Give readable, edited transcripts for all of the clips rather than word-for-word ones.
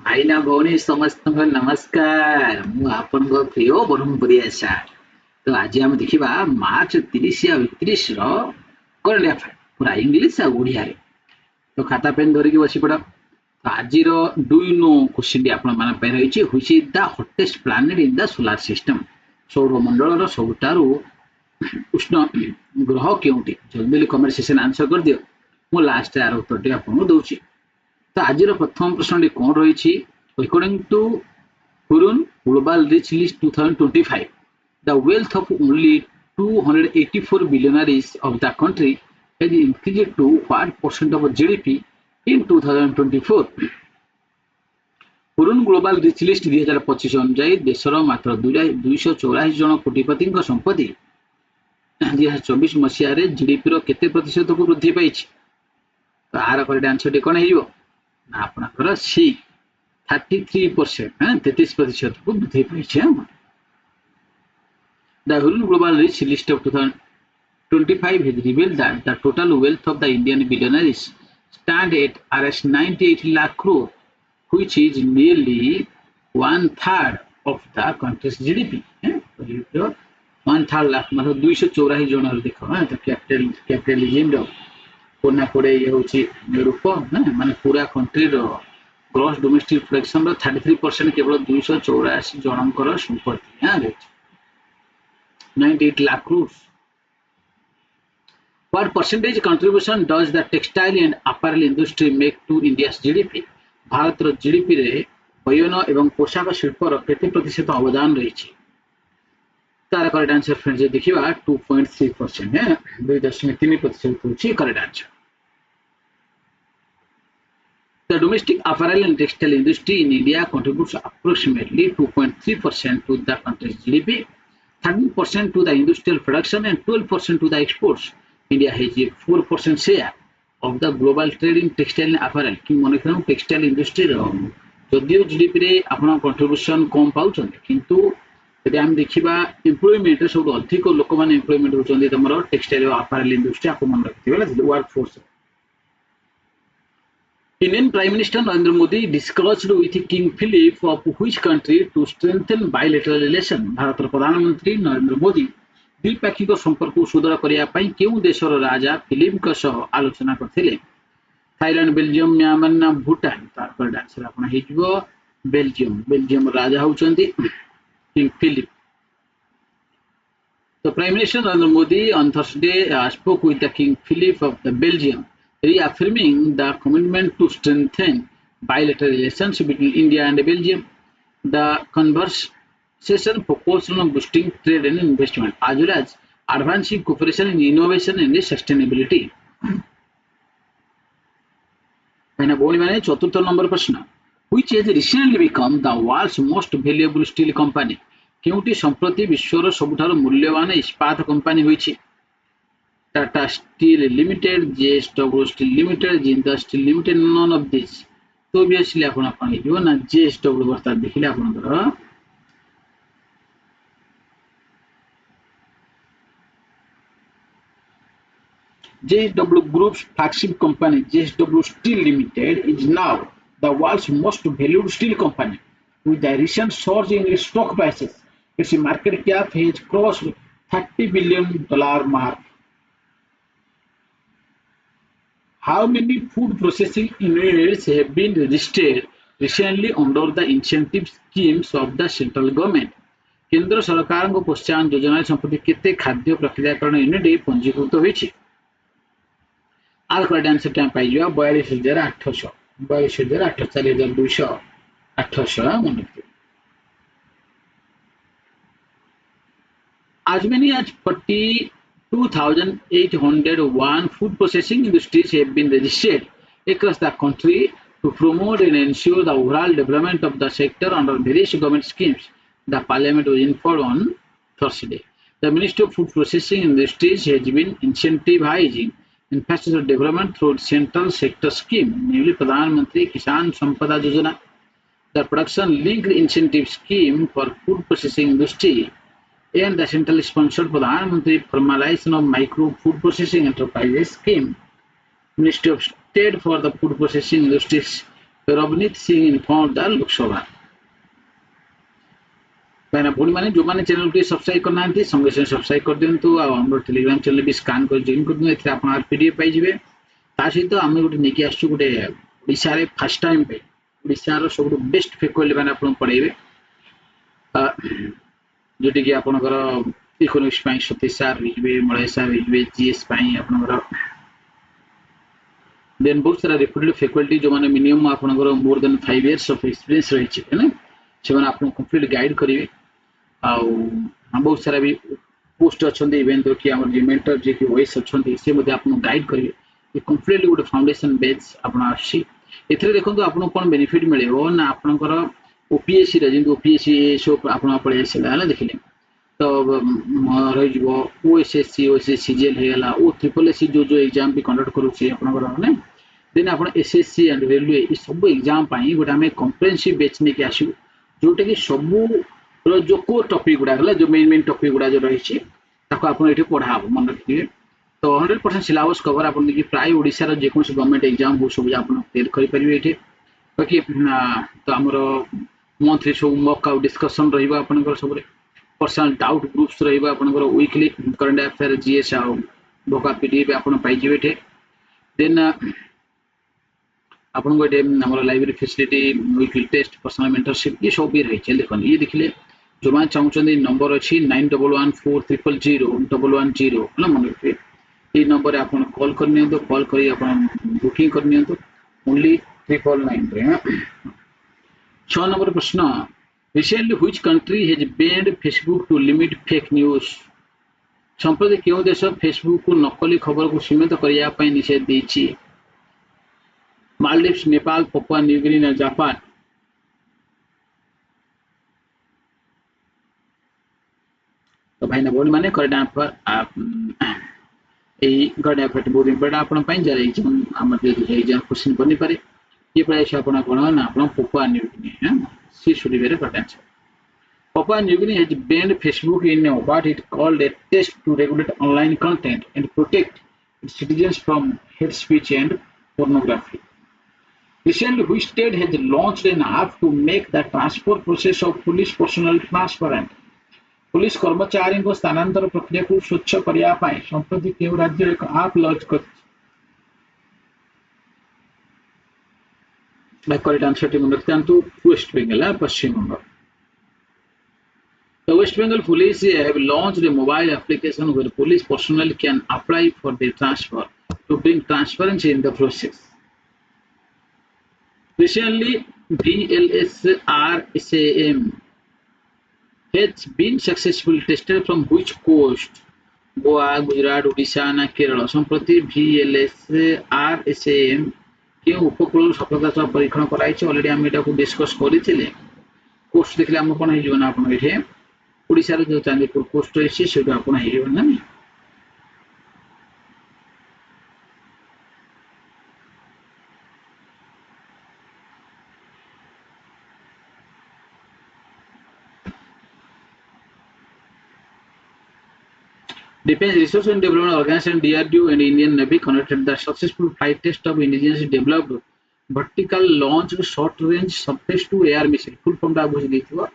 भाईना भौणी समस्त नमस्कार मु आपन प्रिय ब्रह्मपुरी आशा। तो आज आम देखा मार्च 30 आ 31 करंट अफेयर पूरा इंग्लिश आ ओडिया रे। तो खाता पेन धरिकी बसी पड़। तो आज डू यू नो क्वेश्चन आपण मान पे रही which is the hottest planet in the solar system. सौरमंडल सबुठारु उष्ण ग्रह केउंटी जल्दी कमेंट सेक्शन आंसर कर दियो। मु लास्ट यार उत्तर आपको दूची। तो आज प्रथम प्रश्न कौन रही according to Hurun global rich list 2025 the wealth of only 284 billionaires of the country has increased to what percent of GDP in 2024। Hurun global rich list 2025 अनुसार देशर मात्र 284 जन कोटिपति संपत्ति 2024 मसीह जीडीपी केते प्रतिशत को वृद्धि पाई। तो आर करेक्ट आंसर कौन हो आपणकर सी 33%, 33% को वृद्धि पाई। The Hurun Global Rich List of 2025 has revealed that the total wealth of the Indian billionaires stand at Rs 98 lakh crore, which is nearly one third of the country's GDP। One third lakh मतलब 284 जन देख तो capitalism कोना कोड़े ये हूँ रूप माने पूरा कंट्री ग्रॉस डोमेस्टिक प्रोडक्शन 33% केवल 284 जनकर संपत्ति 98 lakh crores। What percentage contribution does the textile and apparel industry make to India's GDP? Bharat GDP रे बयन एवं पोशाक शिल्पर केते प्रतिशत अवदान रही। तार करेक्ट आंसर फ्रेंड्स देखिबा 2.3% है 2.3% होची correct answer. The domestic apparel and textile industry in India contributes approximately 2.3% to the country's GDP, 13% to the industrial production and 12% to the exports। India has a 4% share of the global trade in textile and apparel। कि मन रखना textile industry जदिव GDP रे आपण contribution कम पाउछन किंतु यदि हम देखिबा employment सब अधिक लोक माने एम्प्लॉयमेंट होचंदी तमरो टेक्सटाइल और अपैरल इंडस्ट्री आपको मन रखिबा work force. Indian Prime Minister Narendra Modi discussed with King Philip of which country to strengthen bilateral relation। Bharat प्रधानमंत्री नरेंद्र मोदी द्विपाक्षिक संपर्क सुदृढ़ करने केउं देशर राजा फिलिप आलोचना करथिले। थाईलैंड, बेल्जियम, म्यांमार ना भूटान। तार आंसर आपन हेजबो बेल्जियम। बेल्जियम राजा होचंदी किंग फिलिप। तो prime minister Narendra Modi on Thursday spoke with the King Philip of the Belgium, reaffirming the commitment to strengthen bilateral relations between India and Belgium। The conversation focused on boosting trade and investment as well as advancing cooperation in innovation and sustainability। चतुर्थ number प्रश्न which has recently become the world's most valuable steel company। केउटी संप्रति विश्वर सबुठार मूल्यवान इस्पात company होईछि। Tata steel limited, JSW steel limited, Jindal steel limited, none of this. तो ऑब्वियसली आपण आपण हेजो ना जेएसडब्ल्यू बर्ता देखिले आपनकर JSW Group's flagship company JSW Steel Limited is now the world's most valued steel company। With the recent surge in its stock prices, its market cap has crossed $30 billion mark। How many food processing units have been registered recently under the incentive schemes of the central government? केंद्र सरकार को प्रोत्साहन योजना संपत्ति केते खाद्य प्रक्रियाकरण unit पंजीकृत होईछि। Are correct answer time पाई जो 42800 42800 800 मन रखिए। As many as 42,801 food processing industries have been registered across the country to promote and ensure the overall development of the sector under various government schemes। The parliament was informed on Thursday। The Ministry of Food Processing Industries has been incentivizing infrastructure development through central sector scheme, namely Pradhan Mantri Kisan Sampada Yojana। The production linked incentive scheme for food processing industry and the centrally sponsored Pradhan Mantri formalization of micro food processing enterprises scheme। Ministry of State for the Food Processing Industries Ravneet Singh inform the Lok Sabha कहना पुणी मैंने जो मैंने channel T subscribe करना संगे संगे subscribe कर दिंतु आम टेलीग्राम चैनल भी स्कान कर जॉइन कर दिखाँ एथि आप पीडीएफ पाइबे सहित आम गोटे नहीं आसु गोटे ओडिशा रे फर्स्ट टाइम पे ओडिशा रो सब बेस्ट फैकल्टी मैंने आपको पढ़ेबे जोटी कि आपनकर इकोनॉमिक्स पाई सतीश सर होइबे मलय सर होइबे जीएस पाई आपनकर देन बहुत सारा रेपुटेड फैकल्टी जो माने मिनिमम आपनकर more than 5 years of experience रहिछि है ना से माने आपन कंप्लीट गाइड करिवे आ बहुत सारा भी पोस्ट अछंती इवेंट तो कि हमर जे मेंटर जे कि वॉइस अछंती से मध्ये आपन गाइड करिवे ये कंप्लीटली गुड फाउंडेशन बेस आपन आछि एथरे देखंतु आपन कोन बेनिफिट मिलेबो ना आपनकर ओपीएससी रे जिंदु ओपीएससी सो आपन पळे आसेला ना देखिले तो रही जीवो ओएसएससी ओएसएससी जेल हेला ओ ट्रिपल एससी जो एग्जाम भी कंडक्ट करूछि आपनकर माने देन आपन एसएससी एंड रेलवे ई सब एग्जाम पाई गोटा हमें कॉम्प्रिहेंसिव बैच ने के आसीबो जोटा कि सबु रो जो को टॉपिक गुडा गला जो मेन टॉपिक गुडा जो रही ताको आपन एठी पढाबो मन रखिए तो 100% सिलेबस कवर आपन कि प्राय ओडिसा रो जे कोन गवर्नमेंट एग्जाम हो सब आपन क्लियर करि परिबे एठी बाकी तो हमरो मंथली सब मॉक आउट डिस्कशन रहिबा आपनकर सबरे पर्सनल डाउट ग्रुप्स रहिबा आपनकर वीकली करंट अफेयर जीएस आ भोका पीडीएफ आपन पाइ जेबे एठी देन आपन को एटे हमर library facility weekly test personal mentorship ये सब भी रही छै देखन ये देखले जो मान चाहउछन नंबर अछि 9114300110 ना मन रखिए ये नंबर आपन कॉल करनियो तो कॉल करी आपन बुकिंग करनियो तो ओनली 999 रे 6 नंबर प्रश्न recently which country has banned Facebook to limit fake news संप्रति केउ देश फेसबुक को नकली खबर को सीमित करिया पई निषेध देछि मालदीव्स नेपाल पपुआ न्यूगिनी और जापान तो भाई ना बोल माने करडा पर आप ए गडा फट बहुत इंपोर्टेंट आपण पई जरे एग्जाम हमर जे एग्जाम क्वेश्चन बनि पारे ये प्राइस आपण कोन ना आपण पपुआ न्यूगिनी है she should be very important Papua New Guinea has banned Facebook in what it called a test to regulate online content and protect its citizens from hate speech and pornography. Recently, which state has launched an app to make the transfer process of police personnel transparent? Police कर्मचारी को स्थानांतर प्रक्रिया को स्वच्छ करिया पाए संप्रति केउ राज्य एक ऐप लॉन्च कर करेक्ट आंसर टी मन रखतांतु West Bengal Paschim Bangal The West Bengal Police have launched a mobile application where police personnel can apply for their transfer to bring transparency in the process. Recently, BLSRSAM has been successfully tested from which coast? Goa, Gujarat, Odisha, na Kerala. संप्रति BLSRSAM के उपकूल सफलता सह परीक्षण कराई already हम एटा को discuss करिथिले coast देखले हम कोन हे जीवन आपन एठे ओडिसा रे जो चांदीपुर कोस्ट अछि सेटा आपन हे जीवन ना Defense Research and Development Organization DRDO and Indian Navy conducted the successful flight test of indigenously developed vertical launched short range surface to air missile full form टा बुझ दैथिबो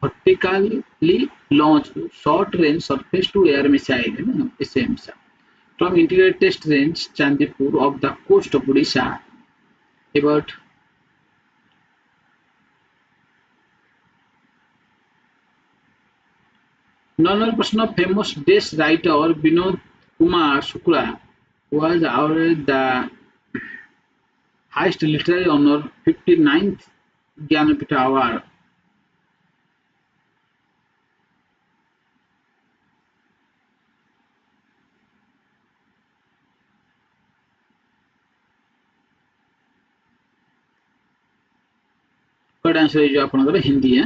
vertically launched short range surface to air missile SAMSA from integrated test range Chandipur of the coast of Odisha about Another person of famous desk writer Vinod Kumar Shukla was awarded the highest literary honor 59th Jnanapita Award. Correct answer is आपनकर हिंदी है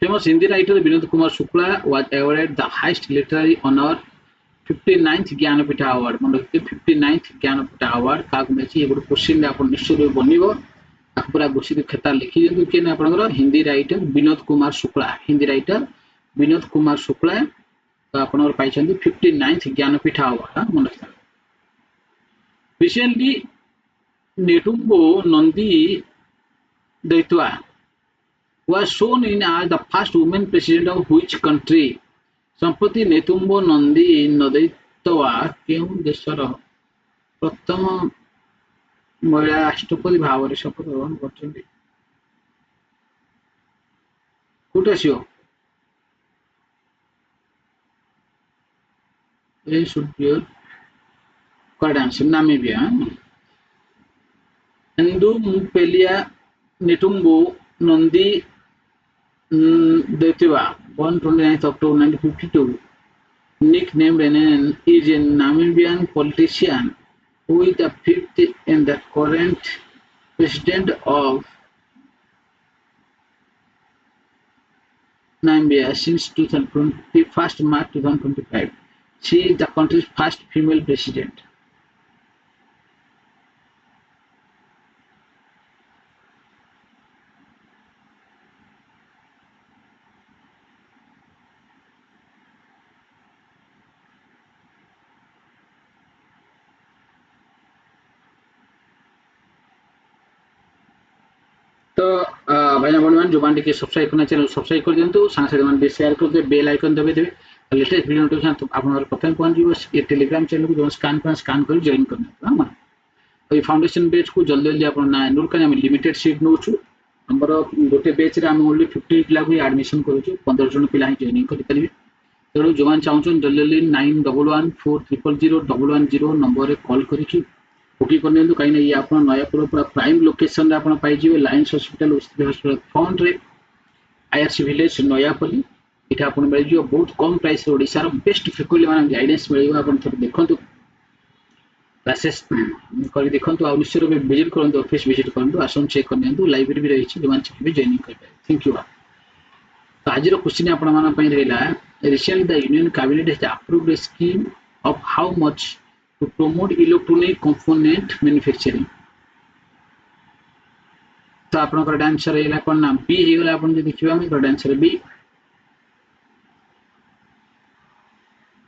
Famous Hindi writer Vinod Kumar Shukla was awarded the highest literary honor 59th Jnanapita Award. मतलब 59th Jnanapita Award काग में छी एगो question में अपन निश्चित रूप बनिबो पूरा घोषित खाता लिखि दियौ केन आपनकर हिंदी राइटर विनोद कुमार शुक्ला हिंदी राइटर विनोद कुमार शुक्ला तो आपनकर पाइछन्ती 59th Jnanapita Award मन रखता Recently Netumbo Nandi Daitwa was shown in as the first woman president of which country? ସମ୍ପ୍ରତି ନେତୁମ୍ବ ନନ୍ଦୀ ନଦୈତୱା କେଉଁ ଦେଶର ପ୍ରଥମ ମହିଳା ରାଷ୍ଟ୍ରପତି ଭାବରେ ଶପଥ ଗ୍ରହଣ କରିଛନ୍ତି? କୋଉଠି ଆସିବ? A should be your correct answer. Namibia. Ndumpelia Netumbo Nandi Daitwa, born 29th October 1952, nicknamed is a Namibian politician who is the fifth and the current president of Namibia since 21st March 2025. She is the country's first female president. तो भाई बहन जो मैंने subscribe करना channel subscribe कर दिंतु सांगे मैंने share कर दे bell icon दबे देवे लेटेस्ट वीडियो नोटिफिकेशन आप प्रथम पहुंच ये टेलीग्राम चैनल को जो स्कान कर जॉइन करना ये फाउंडेशन बैच को जल्दी जल्दी आप एनुअल का लिमिटेड सीट नौ आमर गोटे बैच रे आम ओनली 50 पिला को एडमिशन करूँ 15 जन पिला ही जॉइनिंग करेंगे तेणु जो चाहूँ जल्दी जल्दी 9114000110 नंबर कॉल करके बुकिंग करनी कहीं ये आप नयापुर पूरा प्राइम लोकेशन आप लाइन्स हॉस्पिटल हॉस्पिटल फ्रंट रे आईआरसी विलेज नयापल्ली ये आप मिल बहुत कम प्राइस ओडार बेस्ट फैकल्टी मान गाइडेंस मिले आप देखो क्लासेस कर देखो आ निश्चय रूप विजिट करूँ ऑफिस विजिट करूँ आसन चेक करनी लाइब्रेरी भी रही जो जॉइनिंग करेंगे थैंक यू तो आज क्वेश्चन आपण रहा recently the union cabinet has approved a scheme of how much to promote electronic component manufacturing तो आपनकर आंसर हैला कोन नाम बी हेगला आपण जे देखिबा हम correct answer B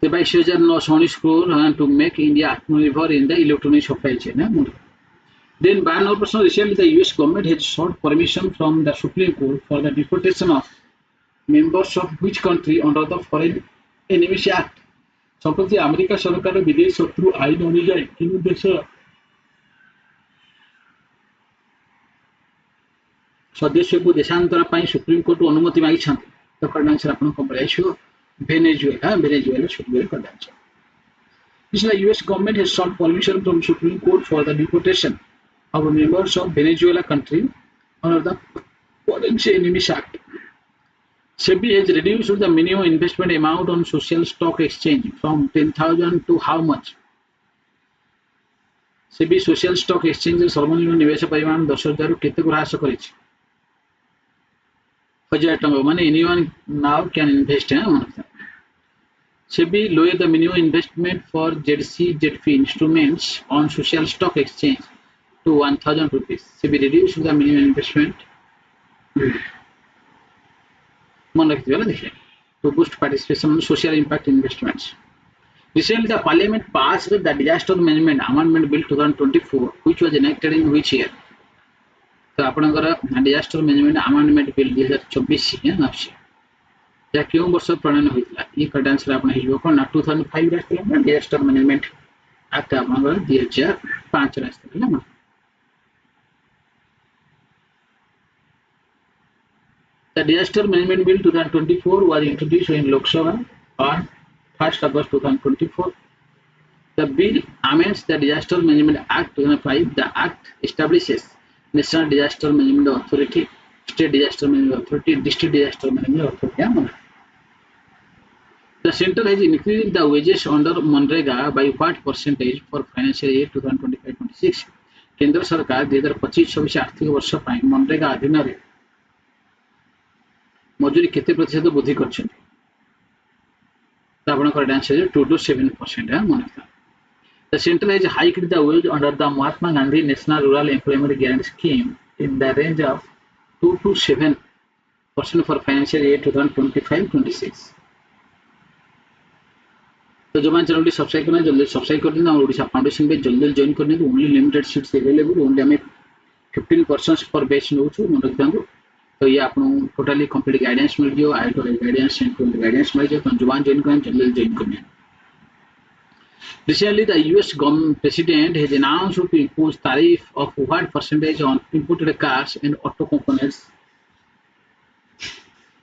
22,919 crore to make India Atmanirbhar in the electronic supply chain. Then by now, recently the US government has sought permission from the Supreme Court for the deportation of members of which country under the Foreign Enemies Act. सम्प्रति America सरकार विदेश शत्रु आईन अनुसार किन देश सदस्य को देशांतर पर सुप्रीम कोर्ट अनुमति मांगी तो करेक्ट आंसर आपन को Venezuela should be correct answer. This is the US government has sought permission from Supreme Court for the deportation of members of Venezuela country under the Foreign Enemies Act. SEBI has reduced the minimum investment amount on social stock exchange from 10,000 to how much? SEBI social stock exchange सर्वनिम्न निवेश परिमाण 10,000 रु केते ह्रास करिछि 1,000 टंका माने anyone now can invest SEBI lowered the minimum investment for ZC/ZP instruments on social stock exchange to 1,000 rupees. SEBI reduced the minimum investment to boost participation in social impact investments. Recently, the Parliament passed the Disaster Management Amendment Bill 2024, which was enacted in which year? तो आपनकर disaster management amendment bill 2024 आछि या क्यों वर्ष प्रणयन होइतला ये correct answer आपन हिजो कोन 2005 रे आस्थिला डिजास्टर मैनेजमेंट एक्ट आपनकर 2005 रे आस्थिला ना The Disaster Management Bill 2024 was introduced in Lok Sabha on 1st August 2024. The bill amends the Disaster Management Act 2005. The act establishes National Disaster Management Authority, State Disaster Management Authority, District Disaster Management Authority. The center has increased the wages under Manrega by what percentage for financial year 2025-26? केंद्र सरकार 2025-26 आर्थिक वर्ष पर मनरेगा अधीन रे मजूरी केते प्रतिशत वृद्धि करछन आपन करेक्ट आंसर 2 to 7% है मन The center has hiked the wage under the Mahatma Gandhi National Rural Employment Guarantee Scheme in the range of 2 to 7% for financial year 2025-26. तो जो मैंने चैनल सब्सक्राइब करना जल्दी सब्सक्राइब कर देना और ओडिशा फाउंडेशन पे जल्दी जॉइन करने only limited seats available only हमें 15% पर बैच नौ मन रखता तो ये आपको टोटली कंप्लीट गाइडेंस मिल जाओ आई गाइडेंस गाइडेंस मिल जाए तो जुबान जॉइन करें जल्दी जॉइन करने Recently, the US government president has announced to impose tariff of what percentage on imported cars and auto components.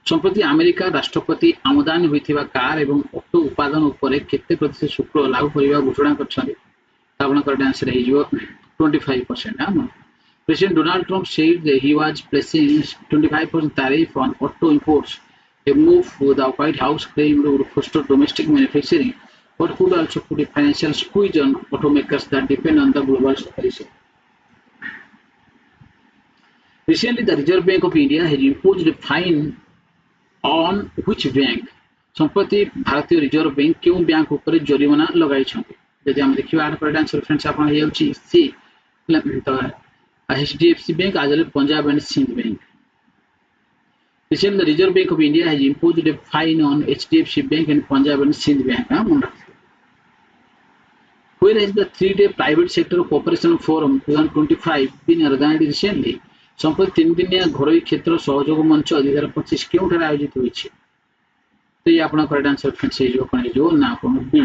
সম্প্রতি আমেরিকা রাষ্ট্রপতি আমদানি ହୋଇଥିବା କାର ଏବଂ ଅଟୋ ଉପାଦାନ ଉପରେ କେତେ ପ୍ରତିଶତ ଶୁଳ୍କ ଲାଗୁ କରିବା ଘୋଷଣା କରିଛନ୍ତି ଆପଣଙ୍କର ଆନ୍ସର ହେଇଯିବ 25%. President Donald Trump said that he was placing 25% tariff on auto imports, a move the White House claimed would foster domestic manufacturing but could also put a financial squeeze on automakers that depend on the global supply chain. Recently, the Reserve Bank of India has imposed a fine on which bank? संप्रति भारतीय reserve bank क्यों bank ऊपर जरिमाना लगाइछन्ति जदि हम देखिबा are correct answer friends आपण हे होची सी तो HDFC Bank as well as Punjab and Sindh Bank. Recently, the Reserve Bank of India has imposed a fine on HDFC Bank and Punjab and Sindh Bank. Where has the 3-day private sector cooperation forum 2025 been organized recently? संप्रति 3 दिनिया घरोई क्षेत्र सहयोग मंच 2025 केउठार आयोजित होइछि तो ये आपन correct answer friends हे जो कोन जो ना आपन बी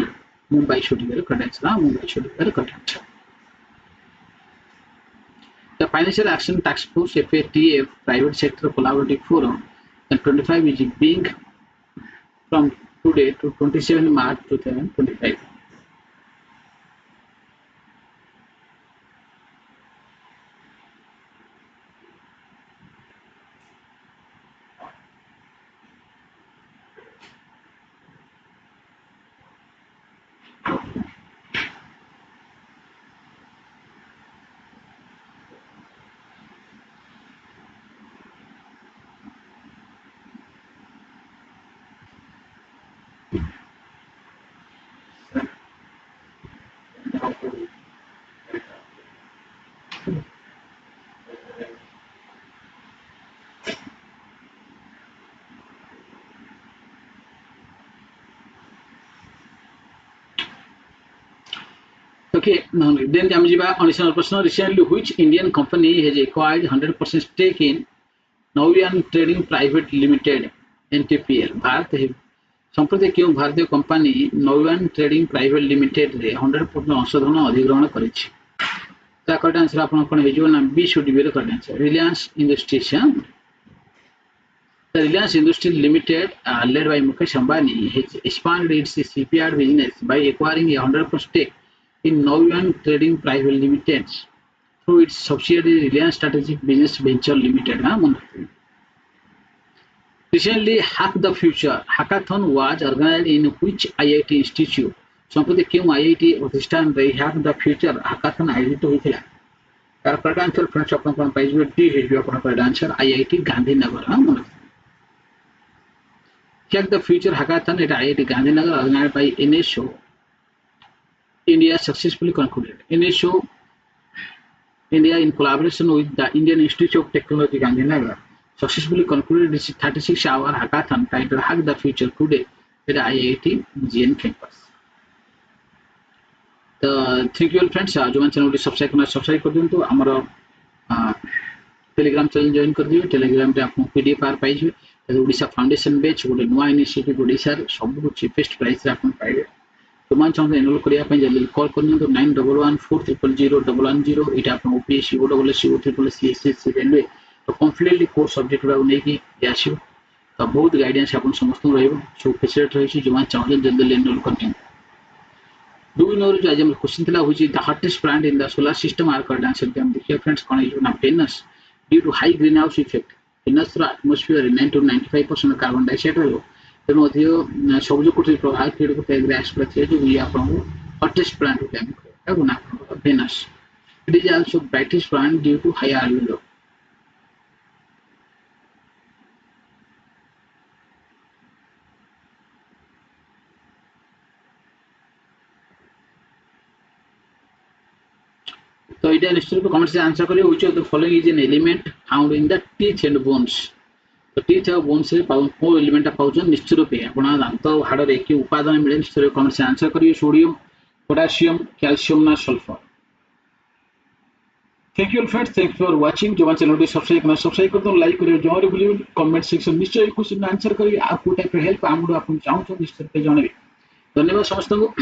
मुंबई शूटिंग रे करेक्ट आंसर मुंबई शूटिंग रे correct answer The Financial Action Task Force FATF Private Sector Collaborative Forum 25 is being from today to 27 March 2025. Okay, now then Jamjiba additional question. Recently, which Indian company has acquired 100% stake in Novian Trading Private Limited (NTPL)? Bharat है संप्रति क्यों भारतीय company नोवियन trading private limited रे 100% अंशधन अधिग्रहण करिछि ता correct answer आपन कोन हे जो ना बी शुड बी रे correct answer Reliance industries The Reliance Industries Limited, led by Mukesh Ambani, has expanded its CPR business by acquiring a 100% stake in Novian Trading Private Limited through its subsidiary Reliance Strategic Business Venture Limited. Recently, Hack the Future hackathon was organized in which IIT institute? संप्रति क्यों IIT प्रतिष्ठान रे Hack the Future hackathon आयोजित होइथिला तार correct answer friends अपन कोन पाइबे D हे जो अपन correct answer IIT Gandhinagar मन Hack the Future hackathon at IIT Gandhinagar organized by NSO India successfully concluded. NSO India in collaboration with the Indian Institute of Technology Gandhinagar successfully concluded its 36-hour hackathon titled Hack the Future today at IIT GN campus. The thank you all friends जो मन channel subscribe कर दियंतु हमर Telegram channel join कर दियो Telegram रे आपन PDF are पाइबे Odisha foundation batch गोटे नुआ इनिशिएटिव ओडिशा सब चीपेस्ट प्राइस रे आपन पाइबे तो मन चाहते एनरोल करिया पे जल्दी कॉल करनियो 9114000110 इटा आपन ओपीएससी ओडब्ल्यूएससी ओट्रिपलसी रेलवे तो कंप्लीटली कोर्स सब्जेक्ट रा नै कि आसीबो तो बहुत गाइडेंस आपन समस्त रहइबो सो फैसिलिटी रहिछि जो मन चाहते जल्दी enrol करनियो Do you know that the question which is the hottest planet in the solar system are called answer them देखिए फ्रेंड्स कौन है ना Venus due to high greenhouse effect Venus रा atmosphere 90 to 95% कार्बन डाइऑक्साइड रहयो तेनो अधिक सबज कोटि प्रभाव क्रिएट करते ग्यास प्रति जो ये आपन hottest planet होते हैं है ना Venus it is also brightest planet due to high albedo तो इटा निश्चित रूप कमेंट से आंसर करियो which of the following is an element found in the teeth and bones तो टीथ और बोन से को एलिमेंट पाउछन निश्चित रूपे आपण दांत हाड़ रे कि उपादान मिले निश्चित रूपे कमेंट से आंसर करिए सोडियम पोटेशियम कैल्शियम ना sulphur thank you friends thank for watching जो चैनल सब्सक्राइब कर दो लाइक करियो जो भूलियो कमेंट सेक्शन निश्चय क्वेश्चन आंसर करिए आ को टाइप हेल्प आम आपण चाहू निश्चित रूपे जणेबे धन्यवाद समस्त को।